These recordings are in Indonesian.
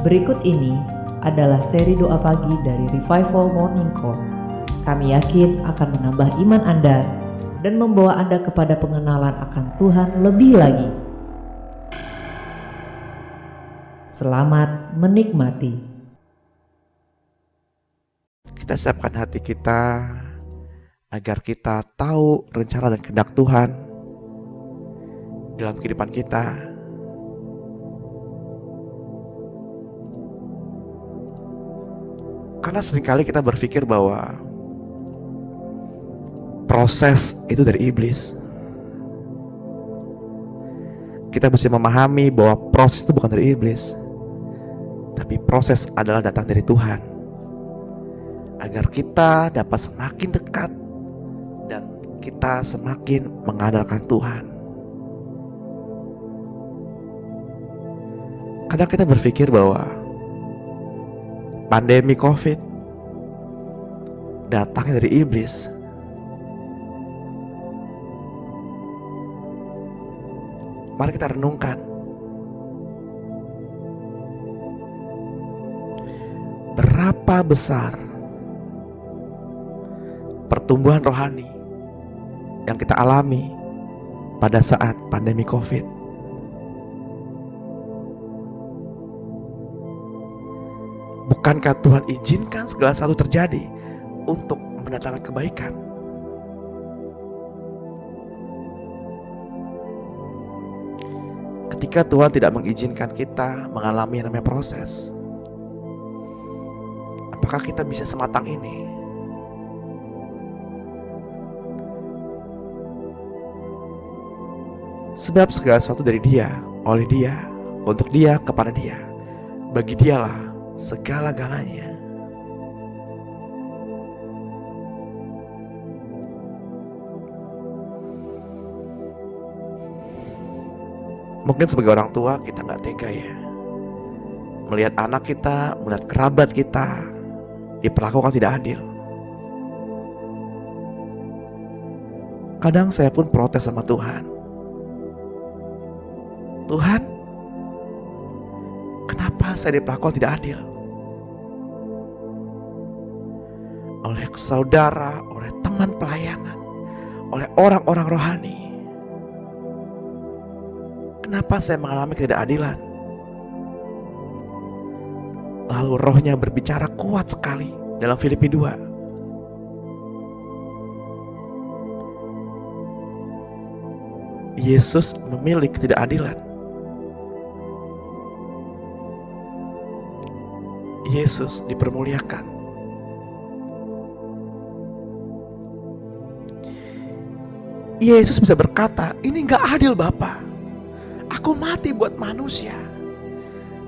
Berikut ini adalah seri doa pagi dari Revival Morning Call. Kami yakin akan menambah iman Anda dan membawa Anda kepada pengenalan akan Tuhan lebih lagi. Selamat menikmati. Kita siapkan hati kita agar kita tahu rencana dan kehendak Tuhan dalam kehidupan kita. Karena seringkali kita berpikir bahwa proses itu dari iblis. Kita mesti memahami bahwa proses itu bukan dari iblis, tapi proses adalah datang dari Tuhan, agar kita dapat semakin dekat dan kita semakin mengandalkan Tuhan. Kadang kita berpikir bahwa pandemi COVID datangnya dari iblis. Mari kita renungkan. Berapa besar pertumbuhan rohani yang kita alami pada saat pandemi COVID? Bukankah Tuhan izinkan segala sesuatu terjadi untuk mendatangkan kebaikan? Ketika Tuhan tidak mengizinkan kita mengalami yang namanya proses, apakah kita bisa sematang ini? Sebab segala sesuatu dari Dia, oleh Dia, untuk Dia, kepada Dia. Bagi Dialah segala-galanya. Mungkin sebagai orang tua kita gak tega ya melihat anak kita, melihat kerabat kita diperlakukan tidak adil. Kadang saya pun protes sama Tuhan. Tuhan, kenapa saya diperlakukan tidak adil? Oleh saudara, oleh teman pelayanan, oleh orang-orang rohani. Kenapa saya mengalami ketidakadilan? Lalu rohnya berbicara kuat sekali dalam Filipi 2. Yesus memilih ketidakadilan. Yesus dipermuliakan. Yesus bisa berkata, ini gak adil Bapa. Aku mati buat manusia,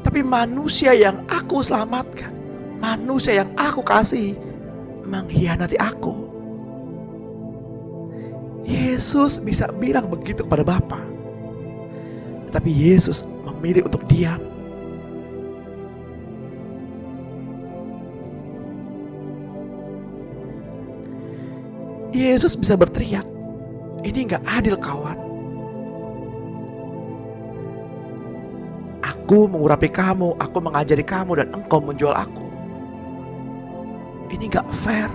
tapi manusia yang aku selamatkan, manusia yang aku kasih, mengkhianati aku. Yesus bisa bilang begitu kepada Bapa, tetapi Yesus memilih untuk diam. Yesus bisa berteriak, ini gak adil kawan. Aku mengurapi kamu, aku mengajari kamu, dan engkau menjual aku. Ini gak fair.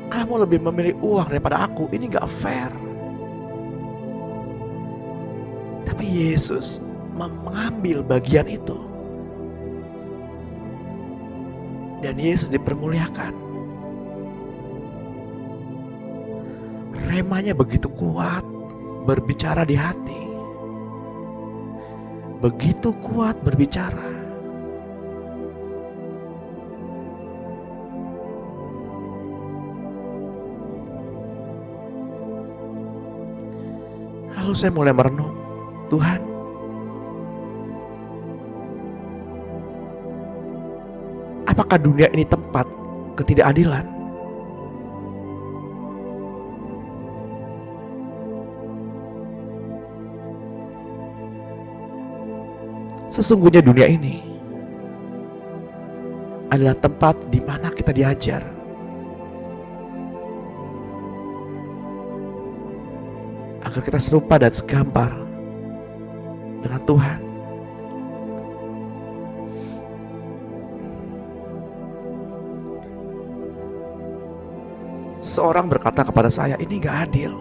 Kamu lebih memilih uang daripada aku, ini gak fair. Tapi Yesus mengambil bagian itu. Dan Yesus dipermuliakan. Remanya begitu kuat, berbicara di hati. Begitu kuat berbicara. Lalu saya mulai merenung, Tuhan, apakah dunia ini tempat ketidakadilan? Sesungguhnya dunia ini adalah tempat di mana kita diajar agar kita serupa dan segambar dengan Tuhan. seseorang berkata kepada saya, ini gak adil.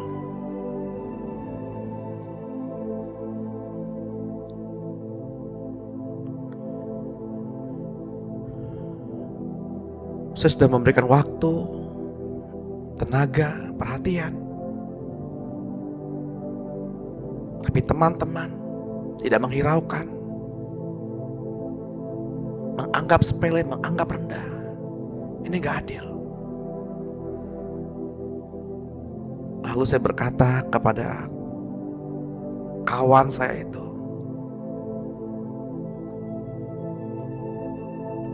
Saya sudah memberikan waktu, tenaga, perhatian. Tapi teman-teman tidak menghiraukan, menganggap sepele, menganggap rendah. Ini gak adil. Lalu saya berkata kepada kawan saya itu,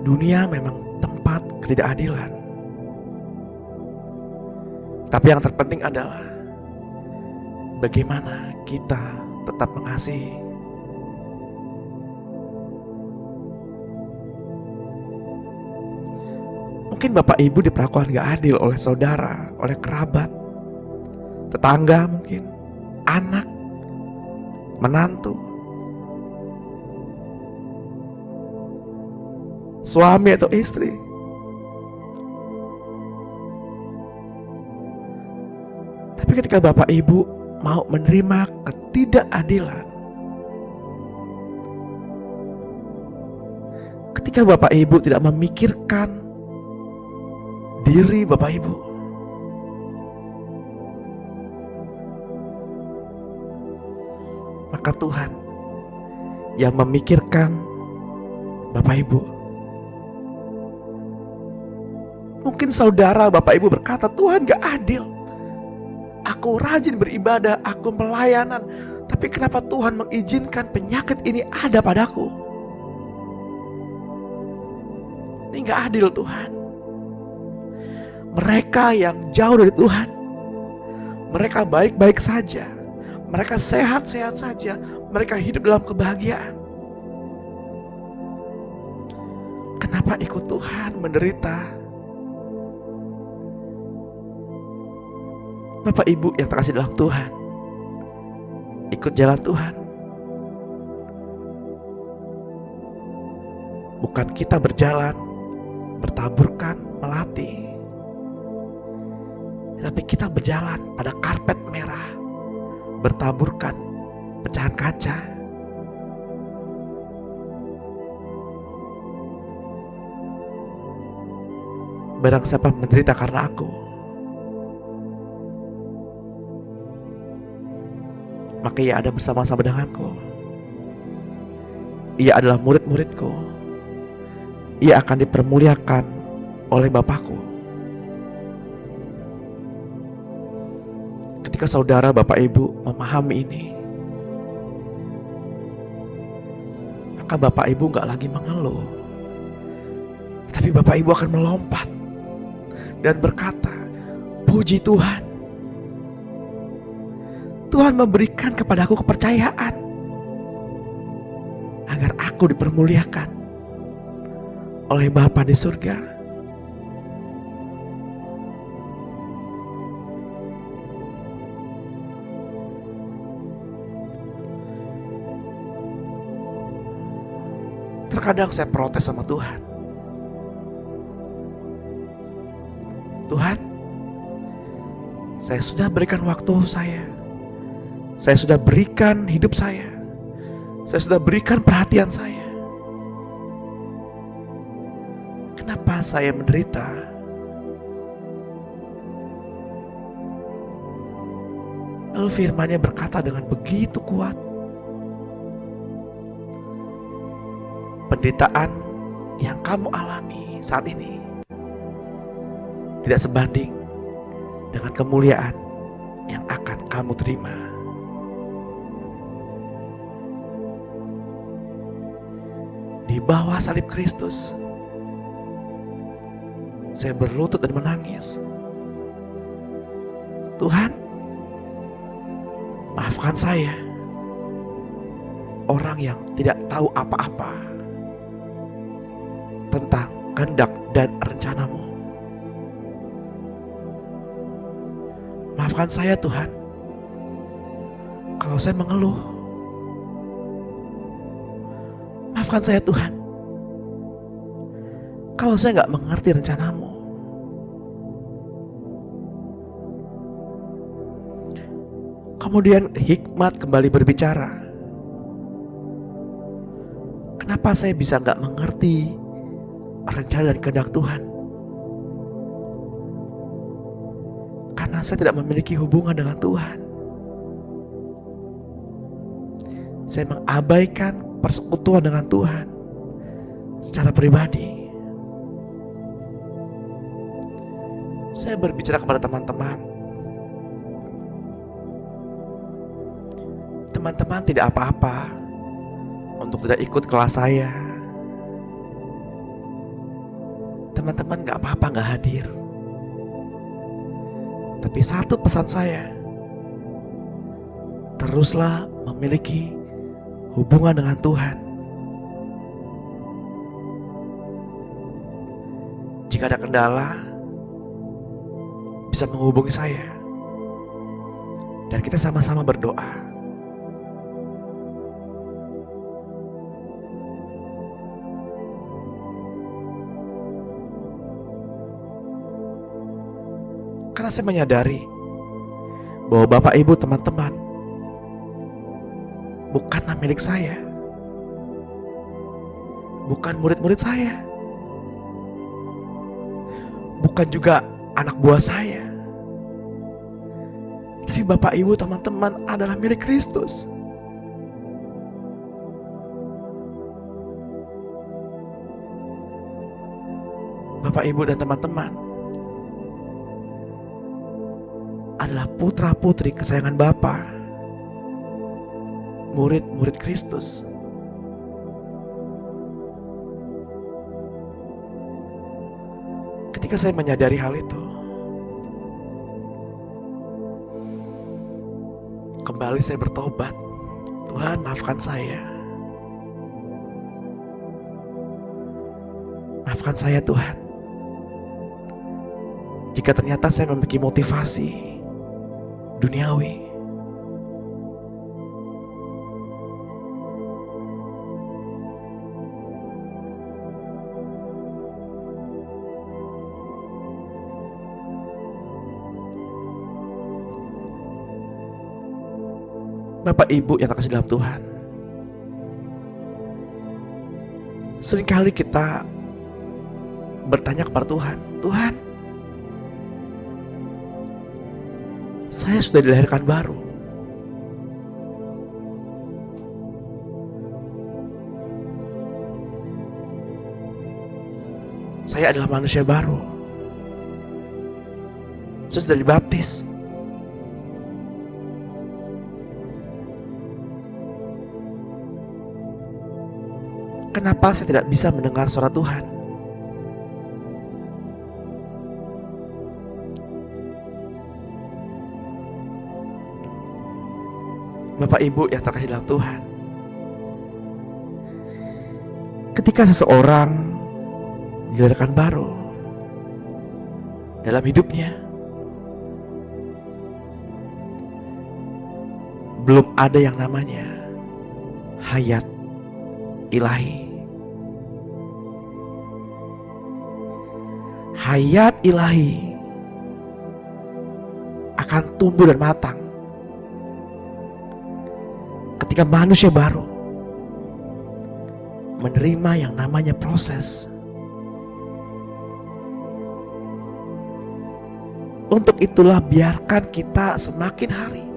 dunia memang tempat ketidakadilan. Tapi yang terpenting adalah bagaimana kita tetap mengasihi. Mungkin Bapak Ibu diperlakukan gak adil oleh saudara, oleh kerabat, tetangga mungkin, anak, menantu, suami atau istri. Tapi ketika Bapak Ibu mau menerima ketidakadilan, ketika Bapak Ibu tidak memikirkan diri Bapak Ibu, maka Tuhan yang memikirkan Bapak Ibu. Mungkin saudara Bapak Ibu berkata, Tuhan gak adil. Aku rajin beribadah, aku pelayanan, tapi kenapa Tuhan mengizinkan penyakit ini ada padaku? Ini gak adil Tuhan. Mereka yang jauh dari Tuhan, mereka baik-baik saja, mereka sehat-sehat saja, mereka hidup dalam kebahagiaan. Kenapa ikut Tuhan menderita? Bapak Ibu yang terkasih dalam Tuhan, ikut jalan Tuhan. Bukan kita berjalan, bertaburkan, melatih, tapi kita berjalan pada karpet merah, bertaburkan pecahan kaca. Barang siapa menderita karena aku, maka ia ada bersama-sama denganku. Ia adalah murid-muridku. Ia akan dipermuliakan oleh Bapakku. Ketika saudara Bapak Ibu memahami ini, maka Bapak Ibu gak lagi mengeluh, tapi Bapak Ibu akan melompat dan berkata, puji Tuhan, Tuhan memberikan kepadaku kepercayaan agar aku dipermuliakan oleh Bapa di surga. Terkadang saya protes sama Tuhan. Tuhan, saya sudah berikan waktu saya sudah berikan hidup saya sudah berikan perhatian saya. Kenapa saya menderita? Lalu firman-Nya berkata dengan begitu kuat, penderitaan yang kamu alami saat ini tidak sebanding dengan kemuliaan yang akan kamu terima. Di bawah salib Kristus, saya berlutut dan menangis. Tuhan, maafkan saya, orang yang tidak tahu apa-apa tentang kehendak dan rencana-Mu. Maafkan saya Tuhan, kalau saya mengeluh. Maafkan saya Tuhan, kalau saya gak mengerti rencana-Mu. Kemudian hikmat kembali berbicara. Kenapa saya bisa gak mengerti rencana dan kehendak Tuhan? Karena saya tidak memiliki hubungan dengan Tuhan. Saya mengabaikan persekutuan dengan Tuhan secara pribadi. Saya berbicara kepada teman-teman. Teman-teman tidak apa-apa untuk tidak ikut kelas saya. Teman-teman gak apa-apa gak hadir. Tapi satu pesan saya, teruslah memiliki hubungan dengan Tuhan. Jika ada kendala, bisa menghubungi saya. Dan kita sama-sama berdoa. Karena saya menyadari bahwa Bapak Ibu teman-teman bukanlah milik saya, bukan murid-murid saya, bukan juga anak buah saya, tapi Bapak Ibu teman-teman adalah milik Kristus. Bapak Ibu dan teman-teman adalah putra-putri kesayangan Bapa, murid-murid Kristus. Ketika saya menyadari hal itu, kembali saya bertobat. Tuhan, maafkan saya. Maafkan saya Tuhan. Jika ternyata saya memiliki motivasi duniawi, Bapak Ibu yang terkasih dalam Tuhan, seringkali kita bertanya kepada Tuhan, Tuhan, saya sudah dilahirkan baru. Saya adalah manusia baru. Saya sudah dibaptis. Kenapa saya tidak bisa mendengar suara Tuhan? Bapak Ibu yang terkasih dalam Tuhan, ketika seseorang dilahirkan baru dalam hidupnya, belum ada yang namanya hayat ilahi. Hayat ilahi akan tumbuh dan matang ketika manusia baru menerima yang namanya proses. Untuk itulah biarkan kita semakin hari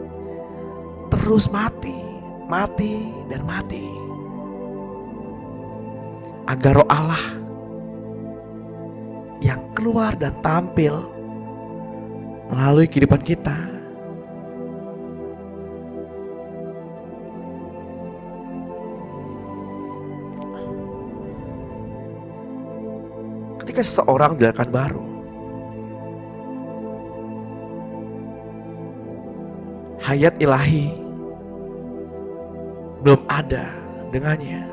terus mati dan mati, agar roh Allah yang keluar dan tampil melalui kehidupan kita ketika seseorang dilahirkan baru, hayat ilahi belum ada dengannya,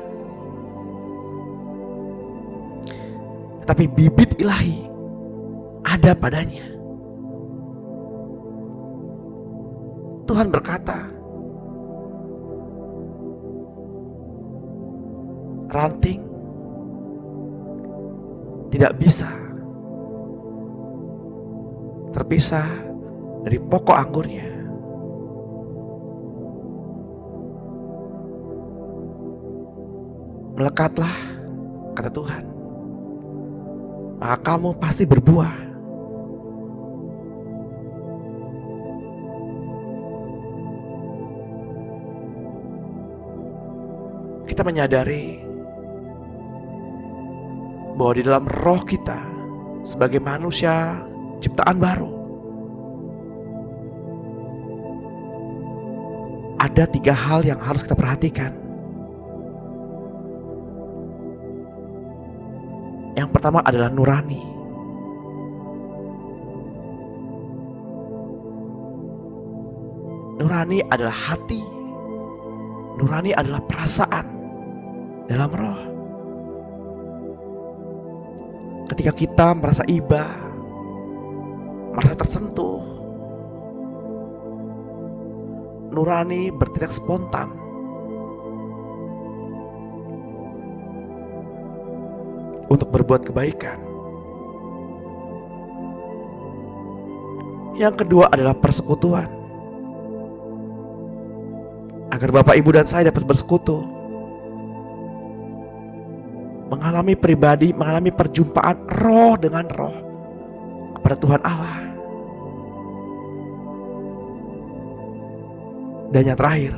tapi bibit ilahi ada padanya. Tuhan berkata, ranting tidak bisa terpisah dari pokok anggurnya. melekatlah, kata Tuhan, maka kamu pasti berbuah. Kita menyadari bahwa di dalam roh kita sebagai manusia ciptaan baru ada 3 hal yang harus kita perhatikan. Yang pertama adalah nurani. Nurani adalah hati. Nurani adalah perasaan dalam roh. Ketika kita merasa iba, merasa tersentuh, nurani bertindak spontan. Untuk berbuat kebaikan. Yang kedua adalah persekutuan. Agar Bapak, Ibu, dan saya dapat bersekutu, mengalami perjumpaan roh dengan roh kepada Tuhan Allah. Dan yang terakhir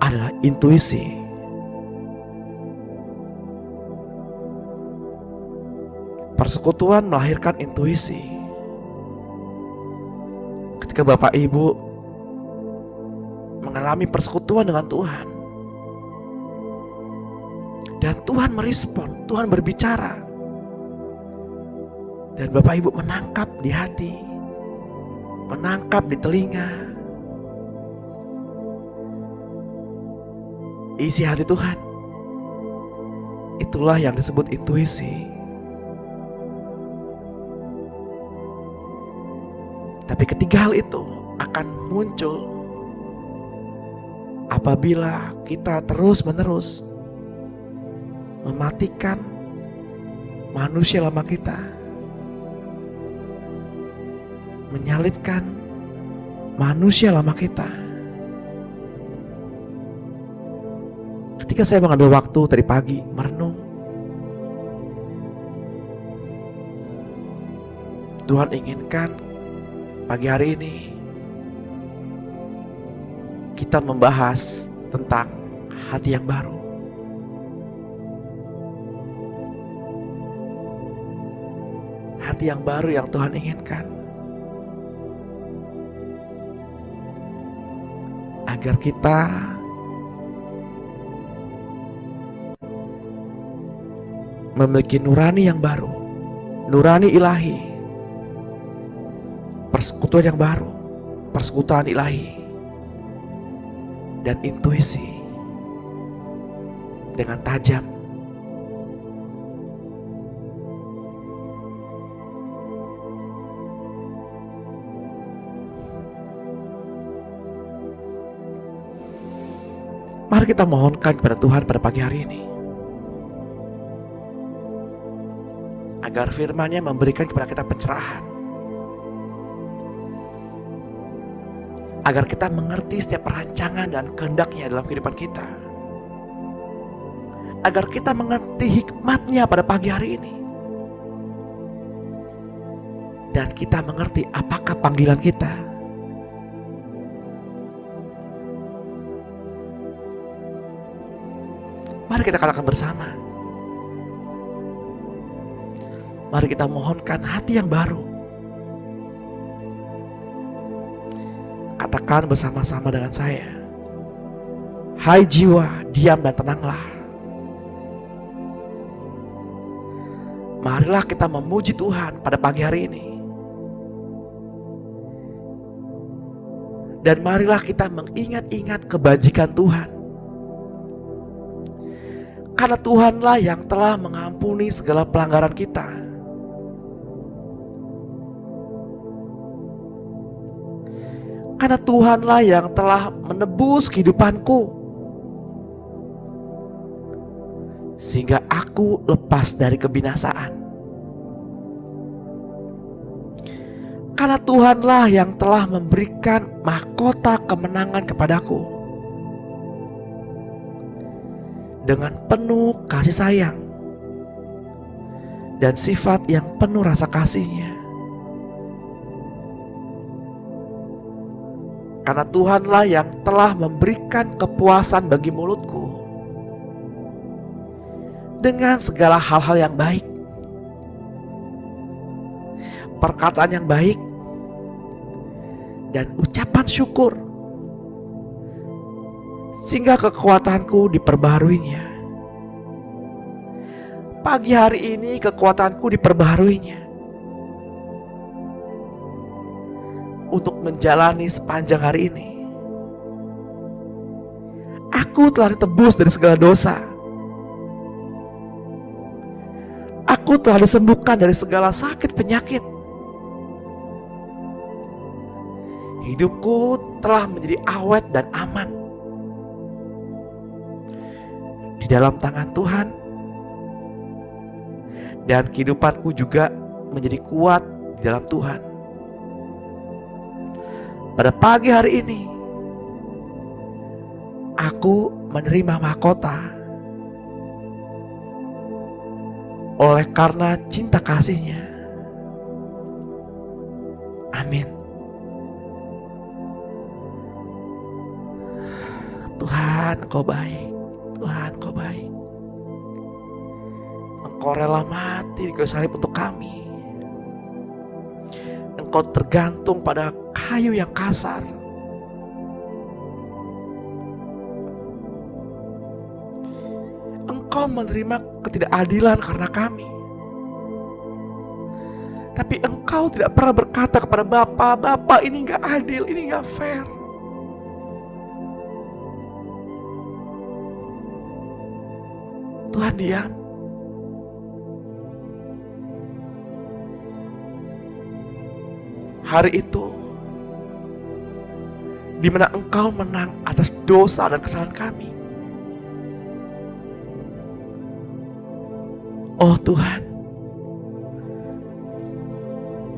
adalah intuisi. Persekutuan melahirkan intuisi. Ketika Bapak Ibu mengalami persekutuan dengan Tuhan, dan Tuhan merespon, Tuhan berbicara, dan Bapak Ibu menangkap di hati, menangkap di telinga isi hati Tuhan, itulah yang disebut intuisi. Tapi ketiga hal itu akan muncul apabila kita terus-menerus mematikan manusia lama kita, menyalibkan manusia lama kita. Ketika saya mengambil waktu tadi pagi merenung, Tuhan inginkan pagi hari ini kita membahas tentang hati yang baru. Hati yang baru yang Tuhan inginkan, agar kita memiliki nurani yang baru, nurani ilahi, persekutuan yang baru, persekutuan ilahi, dan intuisi dengan tajam. Mari kita mohonkan kepada Tuhan pada pagi hari ini, agar firman-Nya memberikan kepada kita pencerahan, agar kita mengerti setiap perancangan dan kehendak-Nya dalam kehidupan kita, agar kita mengerti hikmat-Nya pada pagi hari ini, dan kita mengerti apakah panggilan kita. Mari kita katakan bersama, mari kita mohonkan hati yang baru. Katakan bersama-sama dengan saya, hai jiwa, diam dan tenanglah. Marilah kita memuji Tuhan pada pagi hari ini. Dan marilah kita mengingat-ingat kebajikan Tuhan. Karena Tuhanlah yang telah mengampuni segala pelanggaran kita. Karena Tuhanlah yang telah menebus kehidupanku, sehingga aku lepas dari kebinasaan. Karena Tuhanlah yang telah memberikan mahkota kemenangan kepadaku, dengan penuh kasih sayang dan sifat yang penuh rasa kasih-Nya. Karena Tuhanlah yang telah memberikan kepuasan bagi mulutku dengan segala hal-hal yang baik, perkataan yang baik, dan ucapan syukur, sehingga kekuatanku diperbaharuinya. Pagi hari ini kekuatanku diperbaharuinya untuk menjalani sepanjang hari ini. Aku telah ditebus dari segala dosa. Aku telah disembuhkan dari segala sakit penyakit. Hidupku telah menjadi awet dan aman di dalam tangan Tuhan. Dan kehidupanku juga menjadi kuat di dalam Tuhan. Pada pagi hari ini, aku menerima mahkota oleh karena cinta kasih-Nya. Amin. Tuhan, Engkau baik. Tuhan, Engkau baik. Engkau rela mati di kayu salib untuk kami. Engkau tergantung pada kayu yang kasar. Engkau menerima ketidakadilan karena kami. Tapi Engkau tidak pernah berkata kepada Bapa, "Bapa, ini gak adil, ini gak fair." Tuhan diam. Hari itu di mana Engkau menang atas dosa dan kesalahan kami. Oh Tuhan,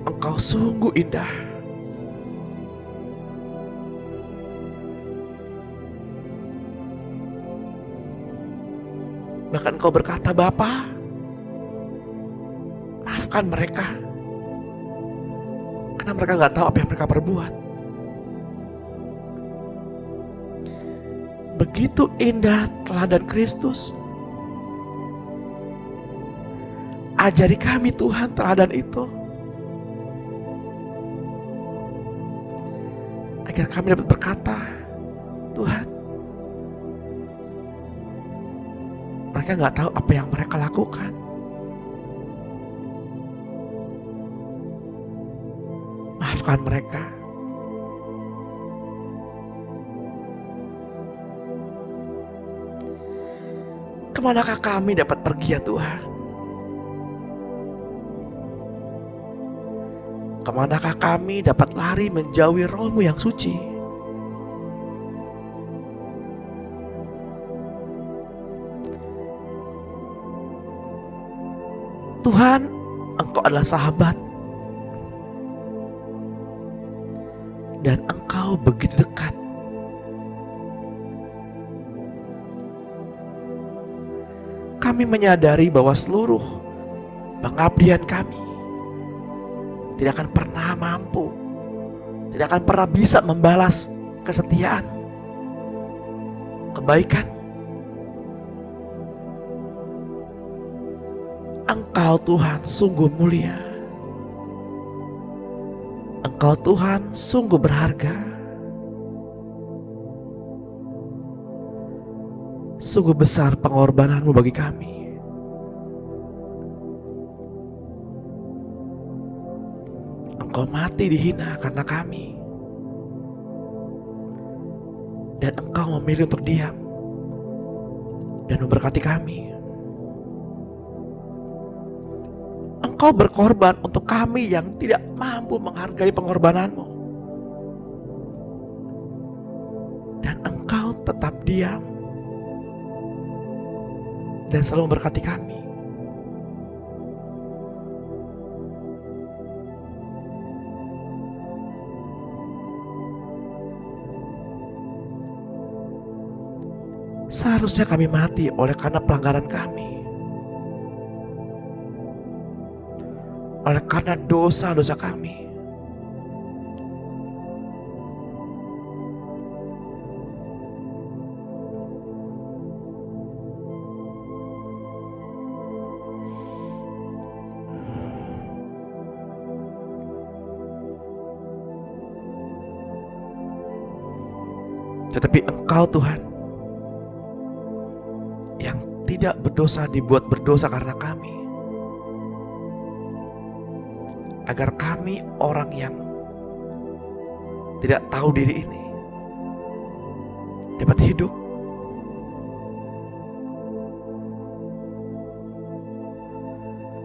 Engkau sungguh indah. Bahkan Engkau berkata, "Bapa, maafkan mereka, karena mereka gak tahu apa yang mereka perbuat." Begitu indah teladan Kristus. Ajari kami Tuhan teladan itu, agar kami dapat berkata, "Tuhan, mereka gak tahu apa yang mereka lakukan. Maafkan mereka." Kemanakah kami dapat pergi ya Tuhan? Kemanakah kami dapat lari menjauhi Roh-Mu yang suci? Tuhan, Engkau adalah sahabat, dan Engkau begitu dekat. Kami menyadari bahwa seluruh pengabdian kami tidak akan pernah mampu, tidak akan pernah bisa membalas kesetiaan, kebaikan. Engkau Tuhan sungguh mulia. Engkau Tuhan sungguh berharga. Sungguh besar pengorbanan-Mu bagi kami. Engkau mati dihina karena kami, dan Engkau memilih untuk diam dan memberkati kami. Engkau berkorban untuk kami yang tidak mampu menghargai pengorbanan-Mu, dan Engkau tetap diam dan selalu memberkati kami. Seharusnya kami mati oleh karena pelanggaran kami, oleh karena dosa-dosa kami. Tetapi Engkau Tuhan yang tidak berdosa dibuat berdosa karena kami, agar kami orang yang tidak tahu diri ini dapat hidup.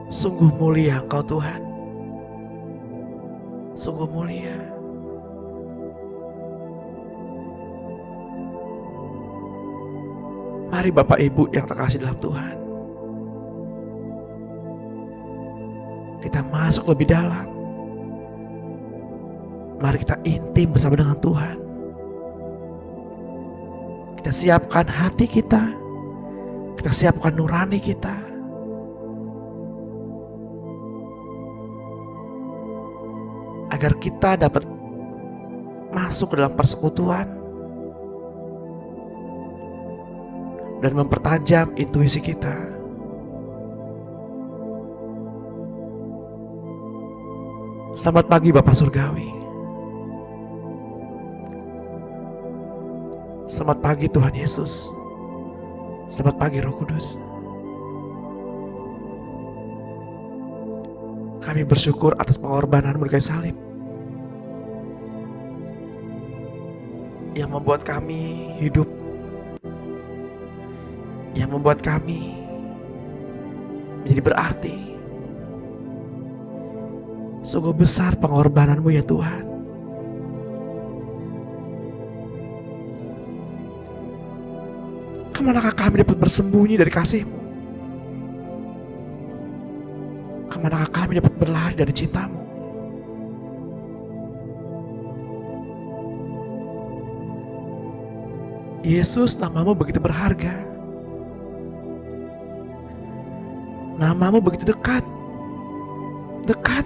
Sungguh mulia Engkau Tuhan, sungguh mulia. Mari Bapak Ibu yang terkasih dalam Tuhan, kita masuk lebih dalam. Mari kita intim bersama dengan Tuhan. Kita siapkan hati kita, kita siapkan nurani kita, agar kita dapat masuk ke dalam persekutuan dan mempertajam intuisi kita. Selamat pagi Bapak Surgawi. Selamat pagi Tuhan Yesus. Selamat pagi Roh Kudus. Kami bersyukur atas pengorbanan-Mu di kayu salib yang membuat kami hidup, yang membuat kami menjadi berarti. Sungguh besar pengorbanan-Mu ya Tuhan. Kemanakah kami dapat bersembunyi dari kasih-Mu? Kemanakah kami dapat berlari dari cinta-Mu? Yesus, nama-Mu begitu berharga. Nama-Mu begitu dekat. Dekat.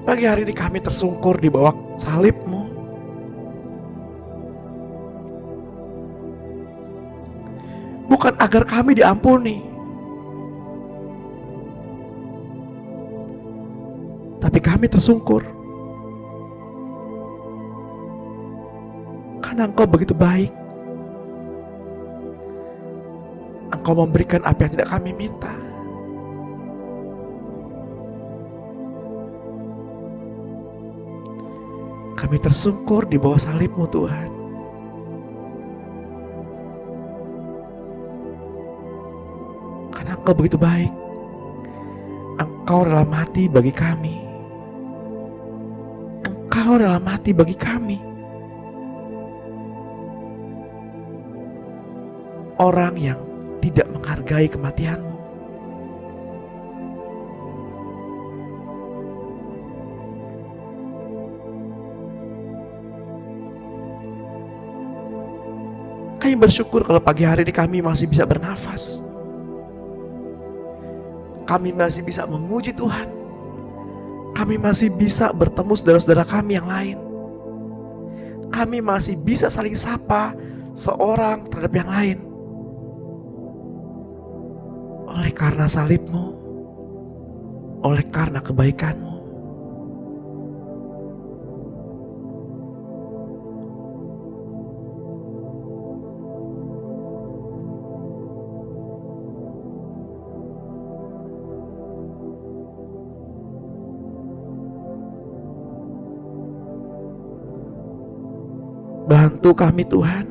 Pagi hari ini kami tersungkur di bawah salib-Mu. Bukan agar kami diampuni, tapi kami tersungkur karena Engkau begitu baik. Engkau memberikan apa yang tidak kami minta. Kami tersungkur di bawah salib-Mu Tuhan. Karena Engkau begitu baik. Engkau rela mati bagi kami. Engkau rela mati bagi kami. Orang yang tidak menghargai kematian-Mu. Kami bersyukur kalau pagi hari ini kami masih bisa bernafas. Kami masih bisa memuji Tuhan. Kami masih bisa bertemu saudara-saudara kami yang lain. Kami masih bisa saling sapa seorang terhadap yang lain. Oleh karena salib-Mu, oleh karena kebaikan-Mu. Bantu kami Tuhan.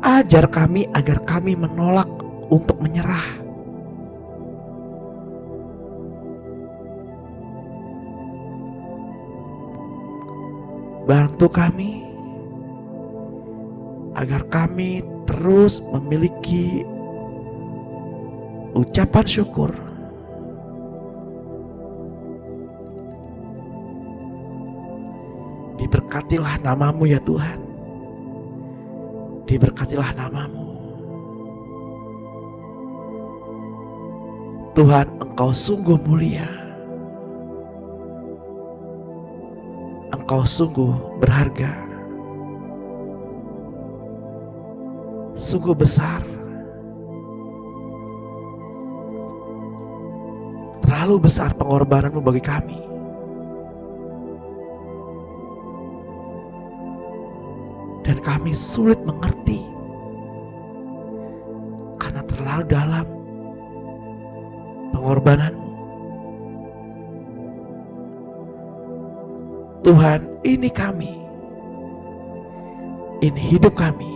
Ajar kami agar kami menolak untuk menyerah. Bantu kami agar kami terus memiliki ucapan syukur. Diberkatilah nama-Mu ya Tuhan. Diberkatilah nama-Mu. Tuhan, Engkau sungguh mulia. Engkau sungguh berharga. Sungguh besar. Terlalu besar pengorbanan-Mu bagi kami. Dan kami sulit mengerti karena terlalu dalam pengorbanan-Mu. Tuhan, ini kami. Ini hidup kami.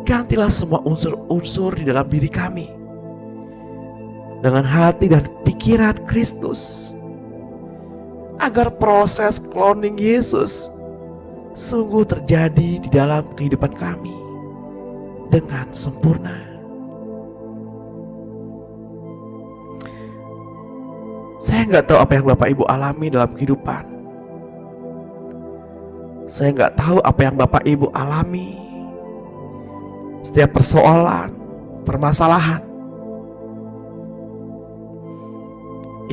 Gantilah semua unsur-unsur di dalam diri kami dengan hati dan pikiran Kristus, agar proses cloning Yesus sungguh terjadi di dalam kehidupan kami dengan sempurna. Saya nggak tahu apa yang Bapak Ibu alami dalam kehidupan. Saya nggak tahu apa yang Bapak Ibu alami. Setiap persoalan, permasalahan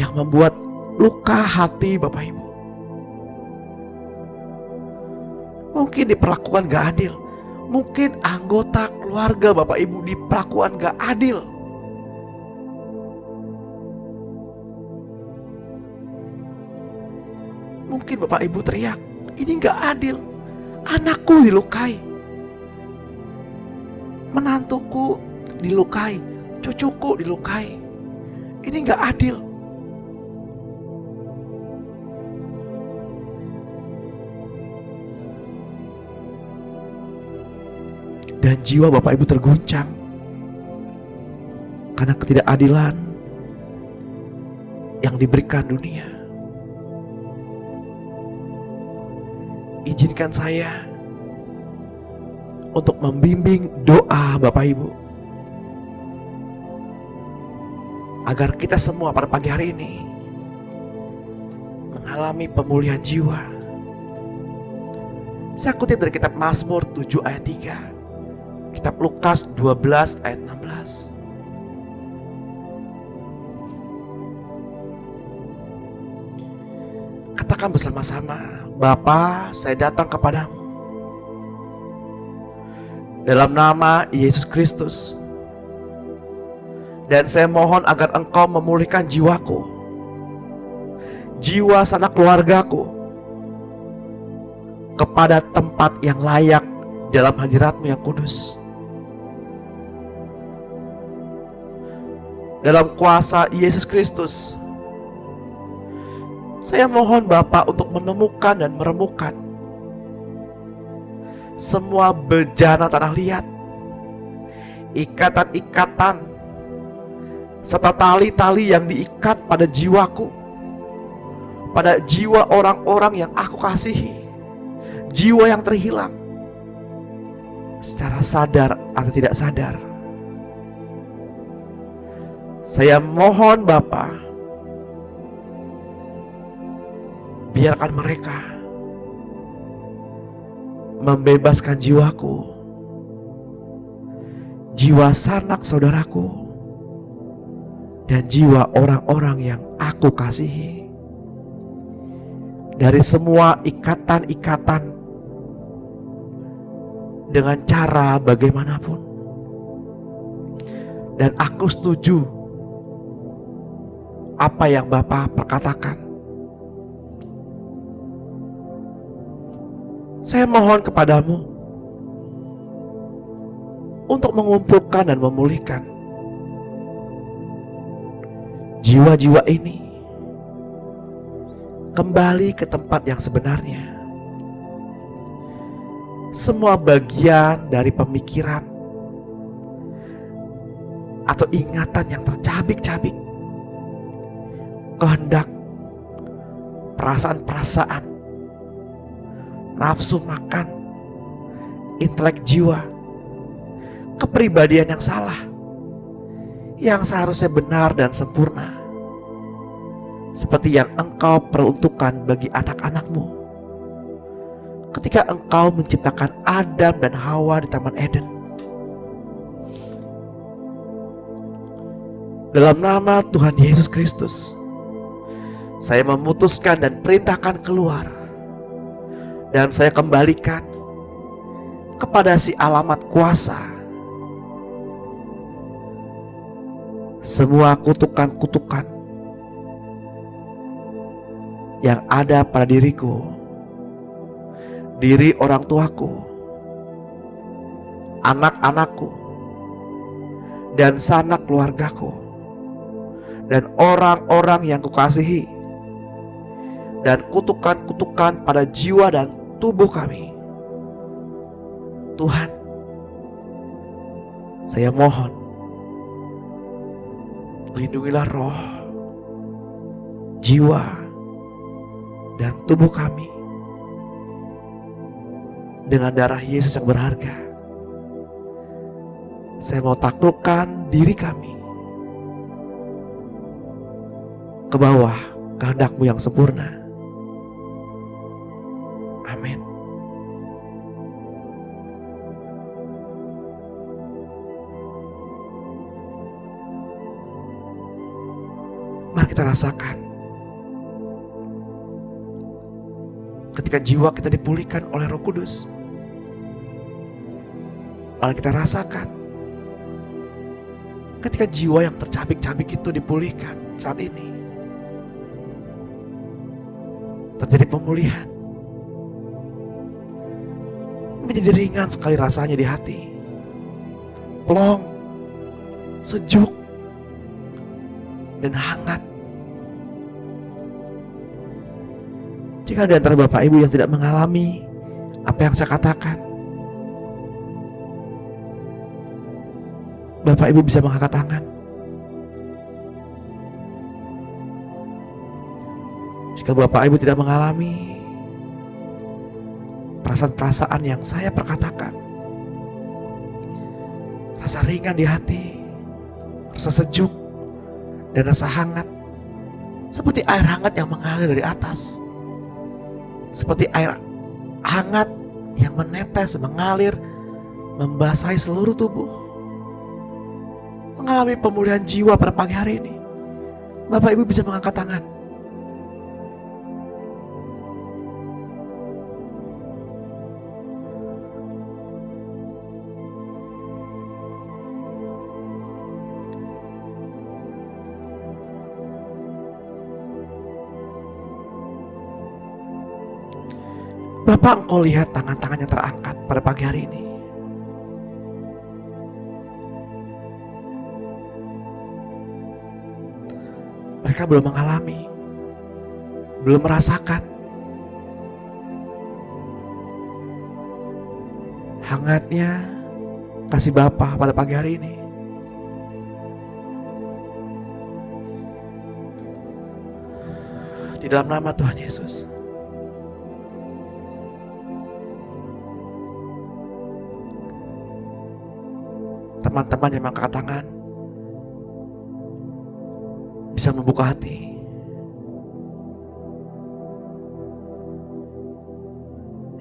yang membuat luka hati Bapak Ibu. Mungkin diperlakukan gak adil. Mungkin anggota keluarga Bapak Ibu diperlakukan gak adil. Mungkin Bapak Ibu teriak, ini gak adil. Anakku dilukai. Menantuku dilukai. Cucuku dilukai. Ini gak adil. Dan jiwa Bapak Ibu terguncang karena ketidakadilan yang diberikan dunia. Izinkan saya untuk membimbing doa Bapak Ibu, agar kita semua pada pagi hari ini mengalami pemulihan jiwa. Saya kutip dari kitab Mazmur 7 ayat 3, kitab Lukas 12 ayat 16. Katakan bersama-sama, Bapa, saya datang kepadamu dalam nama Yesus Kristus, dan saya mohon agar Engkau memulihkan jiwaku, jiwa sanak keluargaku, kepada tempat yang layak dalam hadirat-Mu yang kudus. Dalam kuasa Yesus Kristus, saya mohon Bapa untuk menemukan dan meremukkan semua bejana tanah liat, ikatan-ikatan, serta tali-tali yang diikat pada jiwaku, pada jiwa orang-orang yang aku kasihi, jiwa yang terhilang secara sadar atau tidak sadar. Saya mohon Bapa, biarkan mereka membebaskan jiwaku, jiwa sanak saudaraku, dan jiwa orang-orang yang aku kasihi dari semua ikatan-ikatan dengan cara bagaimanapun. Dan aku setuju apa yang Bapak perkatakan. Saya mohon kepadamu untuk mengumpulkan dan memulihkan jiwa-jiwa ini kembali ke tempat yang sebenarnya. Semua bagian dari pemikiran atau ingatan yang tercabik-cabik, kehendak, perasaan-perasaan, nafsu makan, intelek jiwa, kepribadian yang salah, yang seharusnya benar dan sempurna, seperti yang Engkau peruntukkan bagi anak-anak-Mu, ketika Engkau menciptakan Adam dan Hawa di Taman Eden. Dalam nama Tuhan Yesus Kristus, saya memutuskan dan perintahkan keluar, dan saya kembalikan kepada si alamat kuasa semua kutukan-kutukan yang ada pada diriku, diri orang tuaku, anak-anakku, dan sanak keluargaku, dan orang-orang yang kukasihi, dan kutukan-kutukan pada jiwa dan tubuh kami. Tuhan, saya mohon, lindungilah roh, jiwa, dan tubuh kami dengan darah Yesus yang berharga. Saya mau taklukkan diri kami ke bawah kehendak-Mu yang sempurna. Amin. Mari kita rasakan ketika jiwa kita dipulihkan oleh Roh Kudus. Mari kita rasakan ketika jiwa yang tercabik-cabik itu dipulihkan saat ini. Terjadi pemulihan. Menjadi ringan sekali rasanya di hati. Plong, sejuk, dan hangat. Jika ada antara Bapak Ibu yang tidak mengalami apa yang saya katakan, Bapak Ibu bisa mengangkat tangan. Jika Bapak Ibu tidak mengalami perasaan-perasaan yang saya perkatakan, rasa ringan di hati, rasa sejuk, dan rasa hangat, seperti air hangat yang mengalir dari atas, seperti air hangat yang menetes, mengalir, membasahi seluruh tubuh, mengalami pemulihan jiwa pada pagi hari ini, Bapak Ibu bisa mengangkat tangan. Bapak, Engkau lihat tangan-tangan yang terangkat pada pagi hari ini. Mereka belum mengalami, belum merasakan hangatnya kasih Bapa pada pagi hari ini. Di dalam nama Tuhan Yesus, teman-teman yang mengangkat tangan bisa membuka hati.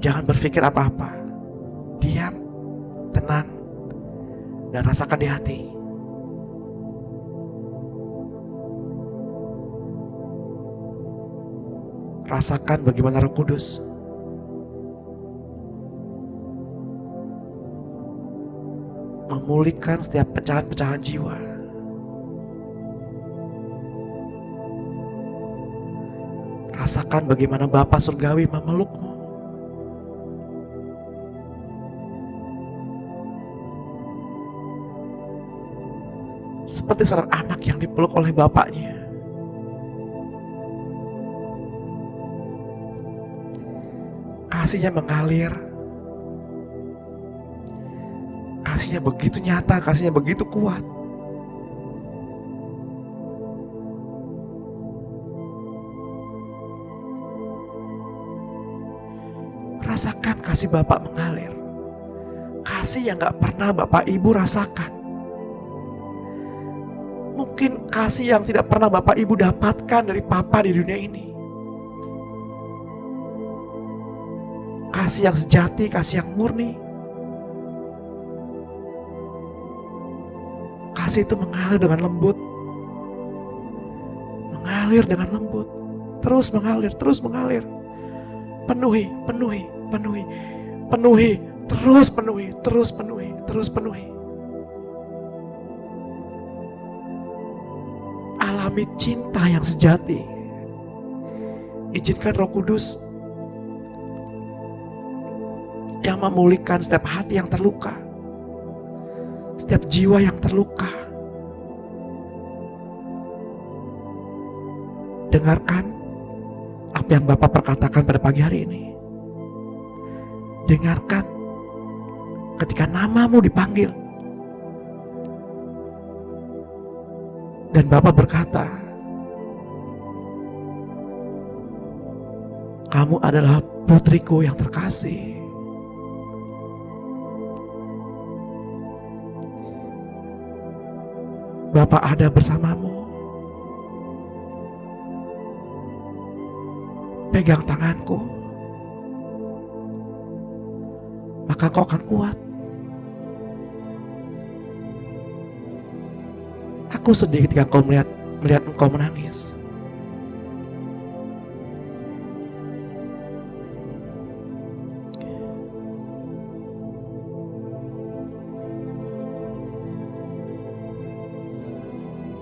Jangan berpikir apa-apa. Diam, tenang, dan rasakan di hati. Rasakan bagaimana Roh Kudus memulihkan setiap pecahan-pecahan jiwa. Rasakan bagaimana Bapa Surgawi memelukmu. Seperti seorang anak yang dipeluk oleh bapaknya. Kasihnya mengalir. Kasihnya begitu nyata, kasihnya begitu kuat. Rasakan kasih Bapak mengalir. Kasih yang gak pernah Bapak Ibu rasakan. Mungkin kasih yang tidak pernah Bapak Ibu dapatkan dari Papa di dunia ini. kasih yang sejati, kasih yang murni. Kasih itu mengalir dengan lembut. Mengalir dengan lembut. Terus mengalir, terus mengalir. Penuhi, penuhi, penuhi, penuhi, terus penuhi, terus penuhi, terus penuhi. Alami cinta yang sejati. Izinkan Roh Kudus yang memulihkan setiap hati yang terluka, setiap jiwa yang terluka. Dengarkan apa yang Bapak perkatakan pada pagi hari ini. Dengarkan ketika namamu dipanggil. Dan Bapak berkata, kamu adalah putriku yang terkasih. Bapak ada bersamamu. Pegang tanganku, maka kau akan kuat. Aku sedih ketika kau melihat engkau menangis.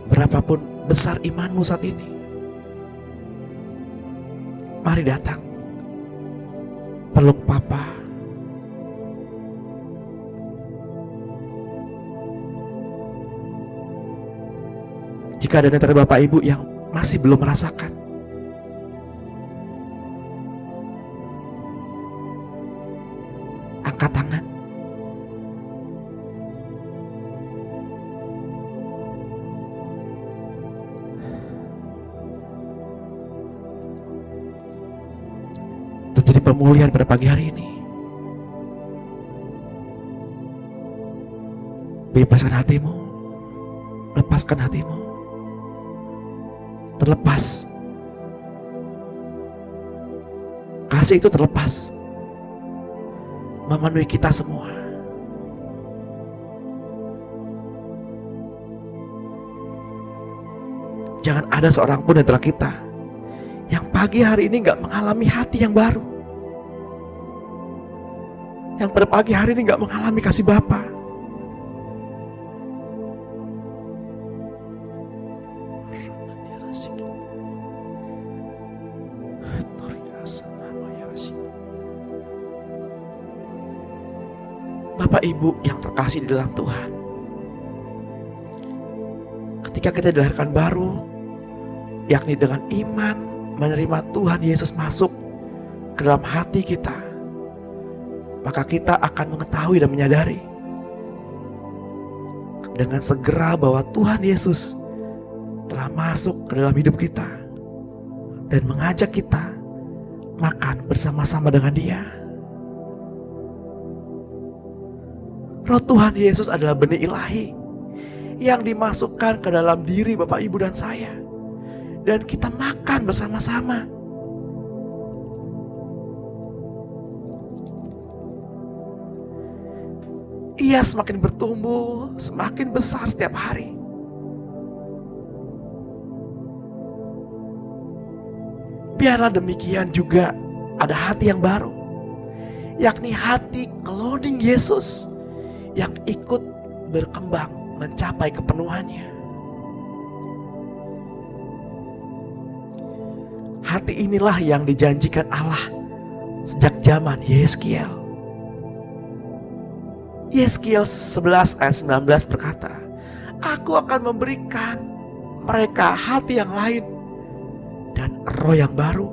Berapapun besar imanmu saat ini, mari datang, peluk Papa. Jika ada antara Bapak Ibu yang masih belum merasakan, angkat tangan. Terjadi pemulihan pada pagi hari ini. Bebaskan hatimu, lepaskan hatimu, terlepas. Kasih itu terlepas, memenuhi kita semua. Jangan ada seorang pun di antara kita yang pagi hari ini gak mengalami hati yang baru, yang pada pagi hari ini gak mengalami kasih Bapa. Bapak Ibu yang terkasih di dalam Tuhan, ketika kita dilahirkan baru, yakni dengan iman menerima Tuhan Yesus masuk ke dalam hati kita, maka kita akan mengetahui dan menyadari dengan segera bahwa Tuhan Yesus telah masuk ke dalam hidup kita dan mengajak kita makan bersama-sama dengan Dia. Roh Tuhan Yesus adalah benih ilahi yang dimasukkan ke dalam diri Bapak Ibu dan saya, dan kita makan bersama-sama. Ia semakin bertumbuh, semakin besar setiap hari. Biarlah demikian juga ada hati yang baru, yakni hati cloning Yesus yang ikut berkembang mencapai kepenuhannya. Hati inilah yang dijanjikan Allah sejak zaman Yeskiel. Yeskiel 11 ayat 19 berkata, Aku akan memberikan mereka hati yang lain dan roh yang baru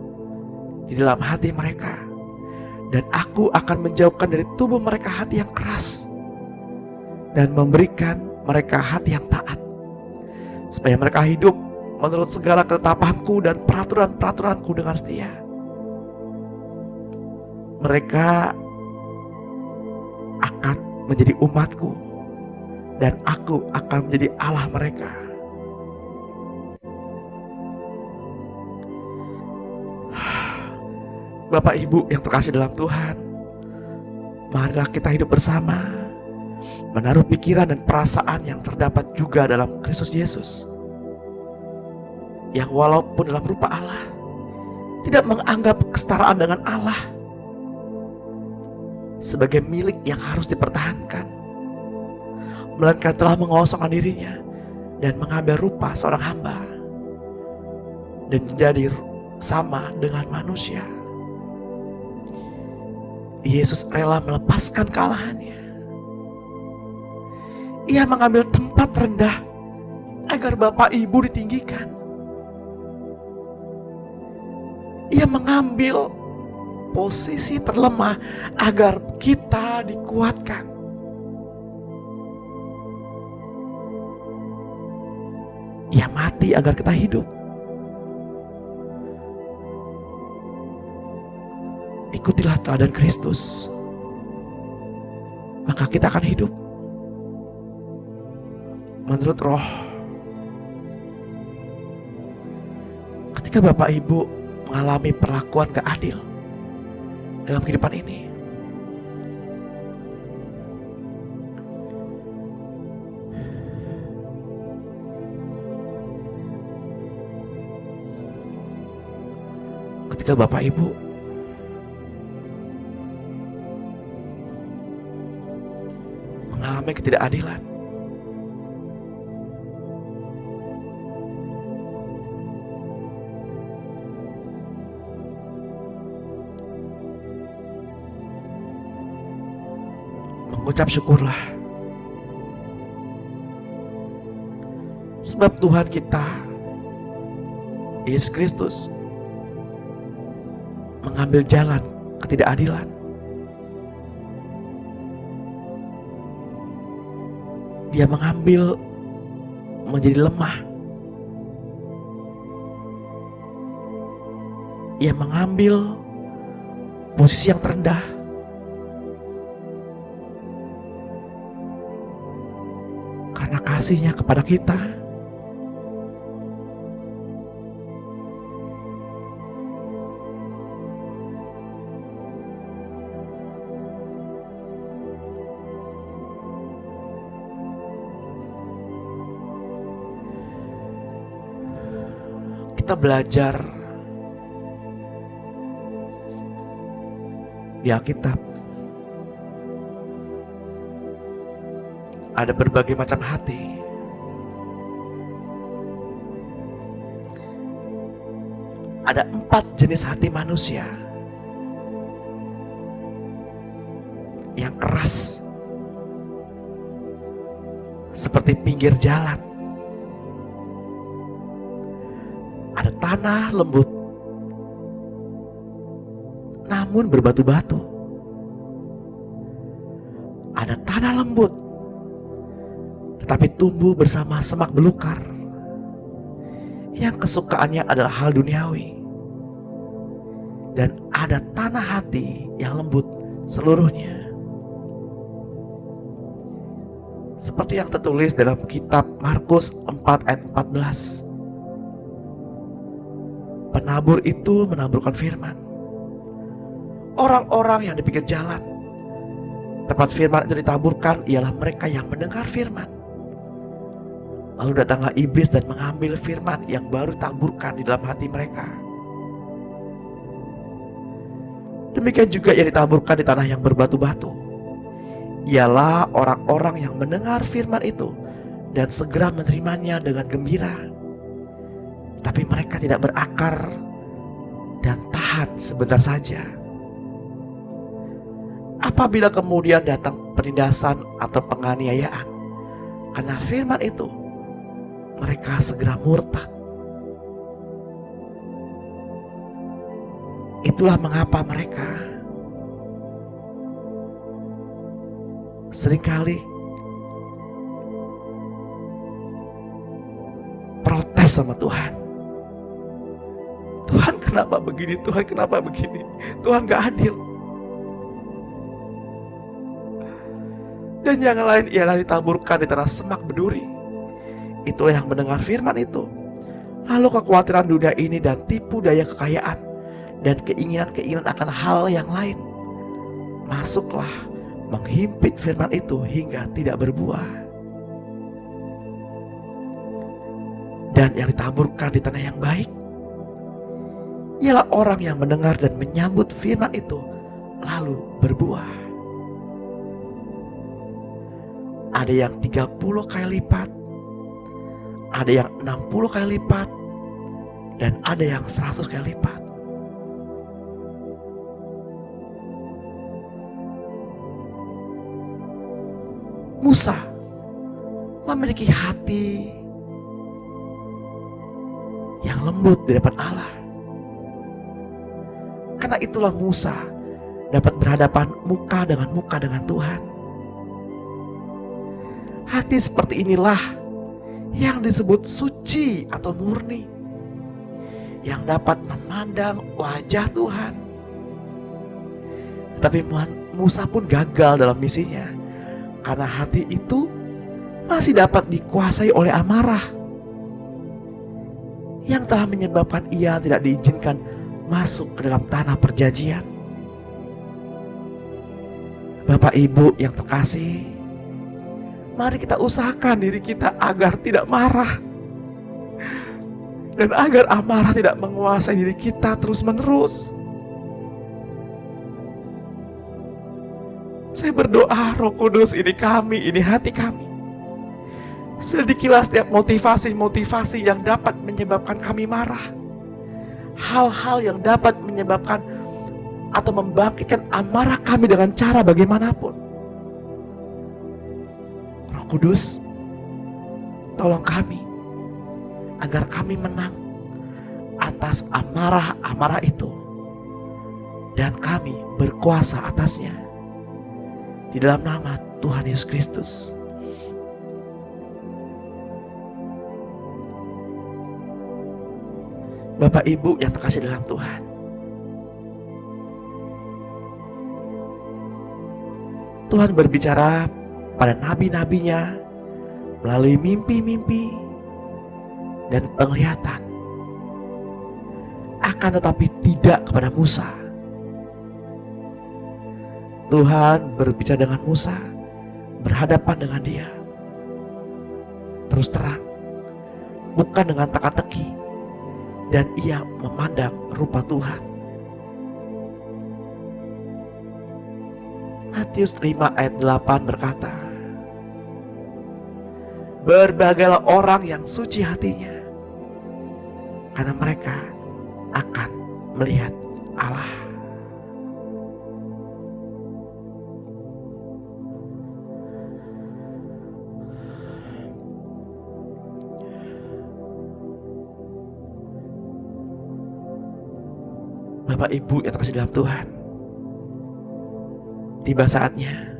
di dalam hati mereka, dan aku akan menjauhkan dari tubuh mereka hati yang keras dan memberikan mereka hati yang taat, supaya mereka hidup menurut segala ketetapanku dan peraturan-peraturanku dengan setia. Mereka akan menjadi umatku dan aku akan menjadi Allah mereka. Bapak Ibu yang terkasih dalam Tuhan, marilah kita hidup bersama, menaruh pikiran dan perasaan yang terdapat juga dalam Kristus Yesus, yang walaupun dalam rupa Allah, tidak menganggap kesetaraan dengan Allah sebagai milik yang harus dipertahankan, melainkan telah mengosongkan dirinya dan mengambil rupa seorang hamba dan menjadi sama dengan manusia. Yesus rela melepaskan kealahannya. Ia mengambil tempat rendah agar Bapak Ibu ditinggikan. Ia mengambil posisi terlemah agar kita dikuatkan. Ia mati agar kita hidup. Ikutilah teladan Kristus, maka kita akan hidup menurut Roh. Ketika Bapak Ibu mengalami perlakuan gak adil dalam kehidupan ini, ketika Bapak Ibu mengalami ketidakadilan, mengucap syukurlah, sebab Tuhan kita Yesus Kristus mengambil jalan ketidakadilan. Dia mengambil menjadi lemah. Ia mengambil posisi yang terendah. Karena kasihnya kepada kita. Kita belajar di Alkitab ada berbagai macam hati. Ada 4 jenis hati manusia. Yang keras seperti pinggir jalan. Ada tanah lembut namun berbatu-batu. Ada tanah lembut tetapi tumbuh bersama semak belukar, yang kesukaannya adalah hal duniawi. Dan ada tanah hati yang lembut seluruhnya, seperti yang tertulis dalam kitab Markus 4 ayat 14. Penabur itu menaburkan firman. Orang-orang yang di pinggir jalan, tempat firman itu ditaburkan, ialah mereka yang mendengar firman. Lalu datanglah iblis dan mengambil firman yang baru ditaburkan di dalam hati mereka. Demikian juga yang ditaburkan di tanah yang berbatu-batu, ialah orang-orang yang mendengar firman itu dan segera menerimanya dengan gembira. Tapi mereka tidak berakar dan tahan sebentar saja. Apabila kemudian datang penindasan atau penganiayaan karena firman itu, mereka segera murtad. Itulah mengapa mereka seringkali protes sama Tuhan. Tuhan kenapa begini? Tuhan kenapa begini? Tuhan gak adil. Dan yang lain ialah ditaburkan di tanah semak berduri. Itulah yang mendengar firman itu, lalu kekhawatiran dunia ini dan tipu daya kekayaan dan keinginan-keinginan akan hal yang lain masuklah menghimpit firman itu hingga tidak berbuah. Dan yang ditaburkan di tanah yang baik ialah orang yang mendengar dan menyambut firman itu lalu berbuah. Ada yang 30 kali lipat, ada yang 60 kali lipat, dan ada yang 100 kali lipat. Musa memiliki hati yang lembut di depan Allah. Karena itulah Musa dapat berhadapan muka dengan Tuhan. Hati seperti inilah yang disebut suci atau murni, yang dapat memandang wajah Tuhan. Tetapi Musa pun gagal dalam misinya, karena hati itu masih dapat dikuasai oleh amarah yang telah menyebabkan ia tidak diizinkan masuk ke dalam tanah perjanjian. Bapak Ibu yang terkasih, mari kita usahakan diri kita agar tidak marah, dan agar amarah tidak menguasai diri kita terus-menerus. Saya berdoa Roh Kudus, ini kami, ini hati kami. Selidikilah setiap motivasi-motivasi yang dapat menyebabkan kami marah. Hal-hal yang dapat menyebabkan atau membangkitkan amarah kami dengan cara bagaimanapun. Roh Kudus, tolong kami agar kami menang atas amarah-amarah itu, dan kami berkuasa atasnya. Di dalam nama Tuhan Yesus Kristus. Bapak Ibu yang terkasih dalam Tuhan, Tuhan berbicara pada nabi-nabinya melalui mimpi-mimpi dan penglihatan, akan tetapi tidak kepada Musa. Tuhan berbicara dengan Musa, berhadapan dengan dia, terus terang, bukan dengan teka-teki, dan ia memandang rupa Tuhan. Matius 5 ayat 8 berkata, berbagailah orang yang suci hatinya, karena mereka akan melihat Allah. Bapak Ibu yang terkasih dalam Tuhan, tiba saatnya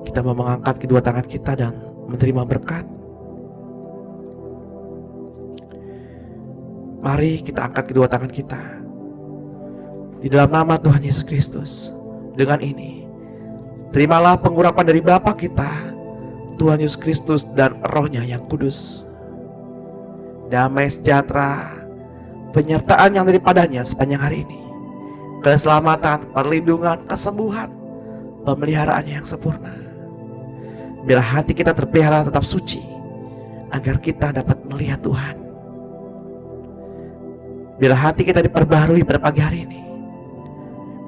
kita mau mengangkat kedua tangan kita dan menerima berkat. Mari kita angkat kedua tangan kita di dalam nama Tuhan Yesus Kristus. Dengan ini, terimalah pengurapan dari Bapa kita, Tuhan Yesus Kristus, dan Roh-Nya yang kudus. Damai sejahtera, penyertaan yang daripadanya sepanjang hari ini, keselamatan, perlindungan, kesembuhan, pemeliharaannya yang sempurna. Bila hati kita terpelihara tetap suci, agar kita dapat melihat Tuhan. Bila hati kita diperbaharui pada pagi hari ini,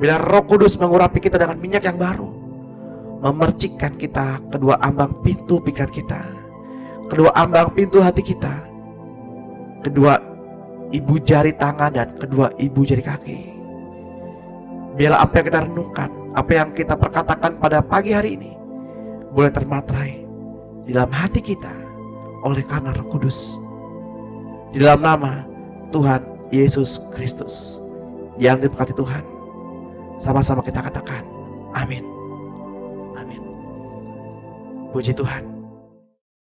bila Roh Kudus mengurapi kita dengan minyak yang baru, memercikkan kita kedua ambang pintu pikiran kita, kedua ambang pintu hati kita, kedua ibu jari tangan dan kedua ibu jari kaki. Biarlah apa yang kita renungkan, apa yang kita perkatakan pada pagi hari ini boleh termaterai di dalam hati kita oleh karena Roh Kudus. Di dalam nama Tuhan Yesus Kristus yang diberkati Tuhan, sama-sama kita katakan amin. Amin. Puji Tuhan.